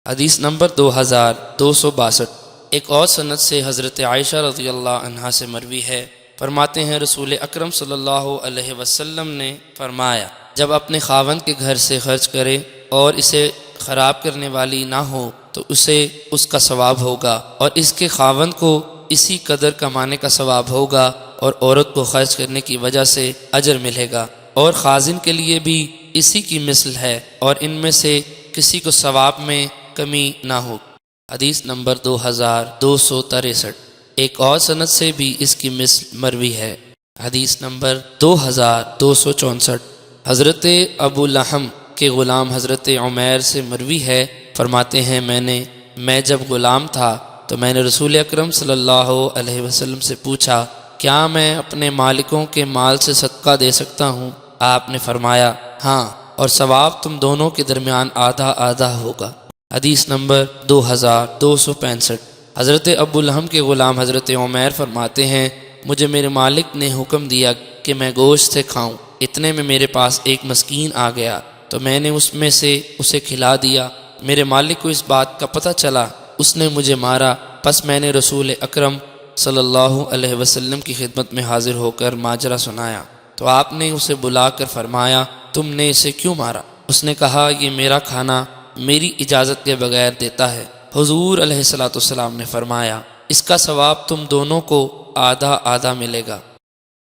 حدیث نمبر 2262۔ ایک اور سند سے حضرت عائشہ رضی اللہ عنہا سے مروی ہے، فرماتے ہیں رسول اکرم صلی اللہ علیہ وسلم نے فرمایا، جب اپنے خاوند کے گھر سے خرچ کرے اور اسے خراب کرنے والی نہ ہو تو اسے اس کا ثواب ہوگا، اور اس کے خاوند کو اسی قدر کمانے کا ثواب ہوگا، اور عورت کو خرچ کرنے کی وجہ سے اجر ملے گا، اور خازن کے لیے بھی اسی کی مثل ہے، اور ان میں سے کسی کو ثواب میں کمی نہ ہو۔ حدیث نمبر 2263۔ ایک اور سند سے بھی اس کی مثل مروی ہے۔ حدیث نمبر 2264۔ حضرت ابو لہم کے غلام حضرت عمیر سے مروی ہے، فرماتے ہیں میں جب غلام تھا تو میں نے رسول اکرم صلی اللہ علیہ وسلم سے پوچھا، کیا میں اپنے مالکوں کے مال سے صدقہ دے سکتا ہوں؟ آپ نے فرمایا ہاں، اور ثواب تم دونوں کے درمیان آدھا آدھا ہوگا۔ حدیث نمبر 2265۔ حضرت ابو لہم کے غلام حضرت عمیر فرماتے ہیں، مجھے میرے مالک نے حکم دیا کہ میں گوشت سے کھاؤں، اتنے میں میرے پاس ایک مسکین آ گیا تو میں نے اس میں سے اسے کھلا دیا۔ میرے مالک کو اس بات کا پتہ چلا، اس نے مجھے مارا، پس میں نے رسول اکرم صلی اللہ علیہ وسلم کی خدمت میں حاضر ہو کر ماجرا سنایا، تو آپ نے اسے بلا کر فرمایا، تم نے اسے کیوں مارا؟ اس نے کہا، یہ میرا کھانا میری اجازت کے بغیر دیتا ہے۔ حضور علیہ الصلوۃ والسلام نے فرمایا، اس کا ثواب تم دونوں کو آدھا آدھا ملے گا۔